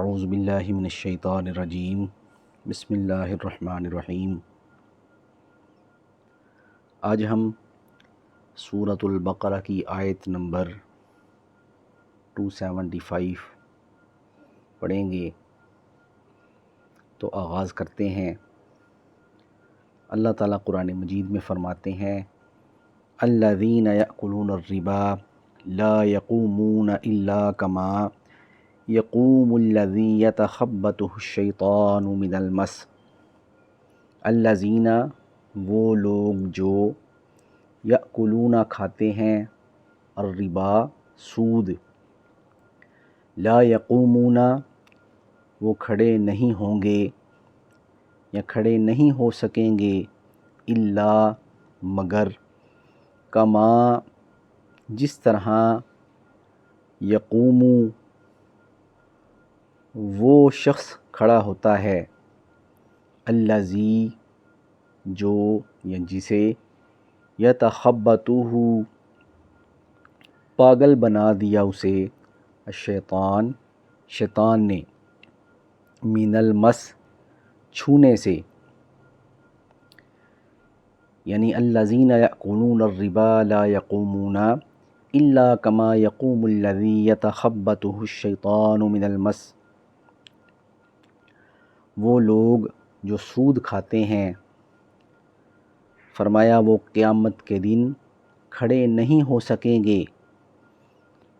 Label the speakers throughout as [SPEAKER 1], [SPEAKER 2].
[SPEAKER 1] اعوذ باللہ من الشیطان الرجیم بسم اللہ الرحمن الرحیم۔ آج ہم سورۃ البقرہ کی آیت نمبر 275 پڑھیں گے، تو آغاز کرتے ہیں۔ اللہ تعالیٰ قرآن مجید میں فرماتے ہیں الذین یأکلون الربا لا یقومون الا کما یقوم الذی یتخبطہ الشیطان من المس۔ الذین وہ لوگ جو یأکلون کھاتے ہیں الربا سود، لا یقومون وہ کھڑے نہیں ہوں گے یا کھڑے نہیں ہو سکیں گے، الا مگر، کما جس طرح، یقوم وہ شخص کھڑا ہوتا ہے، الذی جو یا جسے، یتخبطہ پاگل بنا دیا اسے، الشیطان شیطان نے، من المس چھونے سے، یعنی الذین یأکلون الربا لا یقومون الا کما یقوم الذی یتخبطہ الشیطان من المس۔ وہ لوگ جو سود کھاتے ہیں، فرمایا وہ قیامت کے دن کھڑے نہیں ہو سکیں گے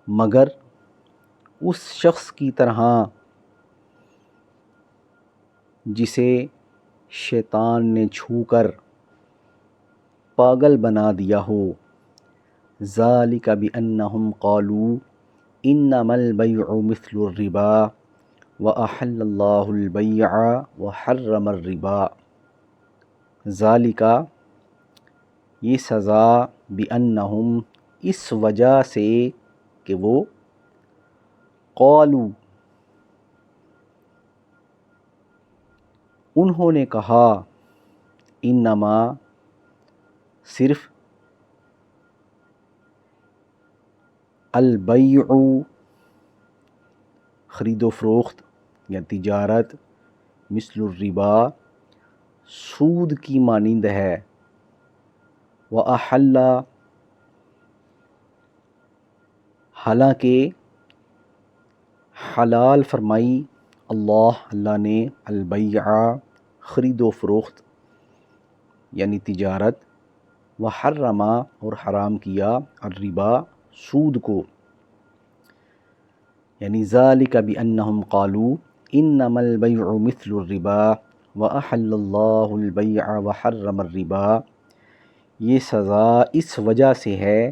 [SPEAKER 1] مگر اس شخص کی طرح جسے شیطان نے چھو کر پاگل بنا دیا ہو۔ ذالک بأنہم قالوا انما البیع مثل الربا وأحل اللہ البیع وحرم الربا۔ ذالک یہ سزا، بأنہم اس وجہ سے کہ وہ، قالوا انہوں نے کہا، انما صرف، البیع خرید و فروخت یا تجارت، مثل الربا سود کی مانند ہے، وأحل حالانکہ حلال فرمائی اللہ نے، البیع خرید و فروخت یعنی تجارت، وحرم اور حرام کیا، الربا سود کو، یعنی ذالک بأنہم قالوا انما البیع مثل الربا وأحل اللہ البیع وحرم الربا۔ یہ سزا اس وجہ سے ہے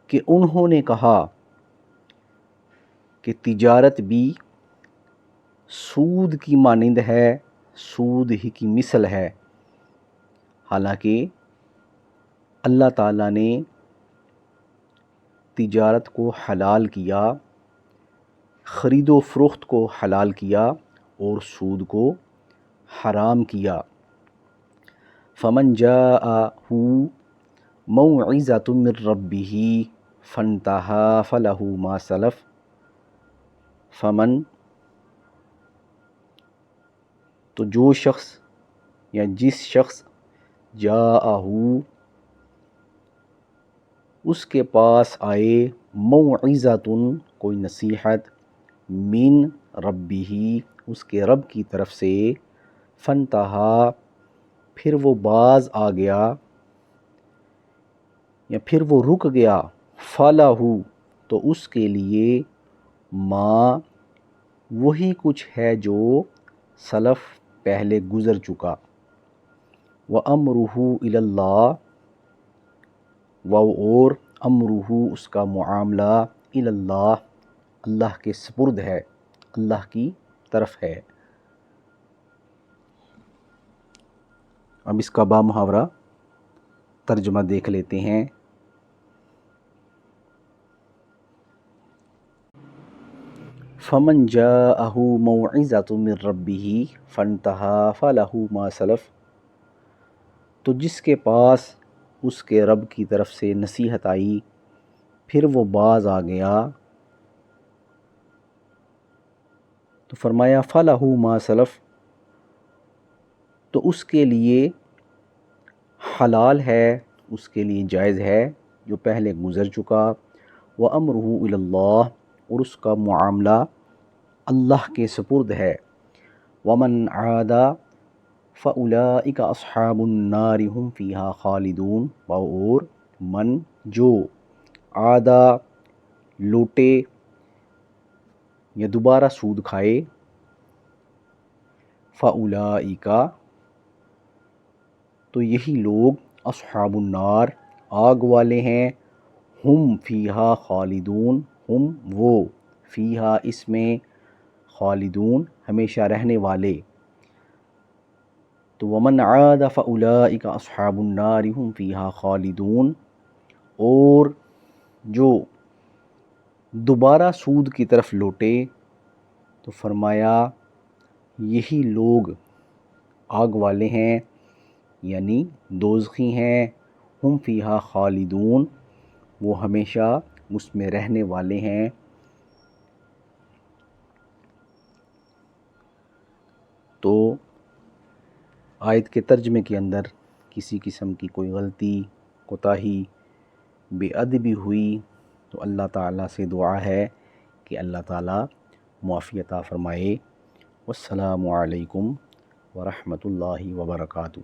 [SPEAKER 1] کہ انہوں نے کہا کہ تجارت بھی سود کی مانند ہے، سود ہی کی مثل ہے، حالانکہ اللہ تعالیٰ نے تجارت کو حلال کیا، خرید و فروخت کو حلال کیا اور سود کو حرام کیا۔ فمن جاءہ موعظۃ من ربہ فانتہی فلہ ما سلف۔ فمن تو جو شخص یا جس شخص، جاءہ اس کے پاس آئے، موعظۃ کوئی نصیحت، من ربہ اس کے رب کی طرف سے، فانتہی پھر وہ باز آ گیا یا پھر وہ رک گیا، فلہ تو اس کے لیے، ما وہی کچھ ہے جو سلف پہلے گزر چکا، وامرہ الی اللہ اور امرہ اس کا معاملہ، الی اللہ اللہ کے سپرد ہے، اللہ کی طرف ہے۔ اب اس کا با محاورہ ترجمہ دیکھ لیتے ہیں۔ فمن جاءہ موعظۃ من ربہ فانتہی فلہ ما سلف، تو جس کے پاس اس کے رب کی طرف سے نصیحت آئی پھر وہ باز آ گیا، تو فرمایا فَلَهُ مَا سَلَف، تو اس کے لیے حلال ہے، اس کے لیے جائز ہے جو پہلے گزر چکا، وَأَمْرُهُ إِلَى اللَّهِ، اور اس کا معاملہ اللہ کے سپرد ہے، وَمَنْ عَادَ فَأُولَئِكَ أَصْحَابُ النَّارِ هُمْ فِيهَا خَالِدُونَ، اور من جو عادہ لوٹے یا دوبارہ سود کھائے، فَأُولَئِكَ تو یہی لوگ اصحاب النار آگ والے ہیں، ہم فیہا خالدون، ہم وہ، فیہا اس میں، خالدون ہمیشہ رہنے والے۔ تو ومن عاد فاولئک اصحاب النار هم فیہا خالدون، اور جو دوبارہ سود کی طرف لوٹے تو فرمایا یہی لوگ آگ والے ہیں، یعنی دوزخی ہیں، ہم فیہا خالدون وہ ہمیشہ اس میں رہنے والے ہیں۔ تو آیت کے ترجمے کے اندر کسی قسم کی کوئی غلطی، کوتاہی، بے ادبی ہوئی تو اللہ تعالیٰ سے دعا ہے کہ اللہ تعالیٰ معافی عطا فرمائے۔ والسلام علیکم ورحمۃ اللہ وبرکاتہ۔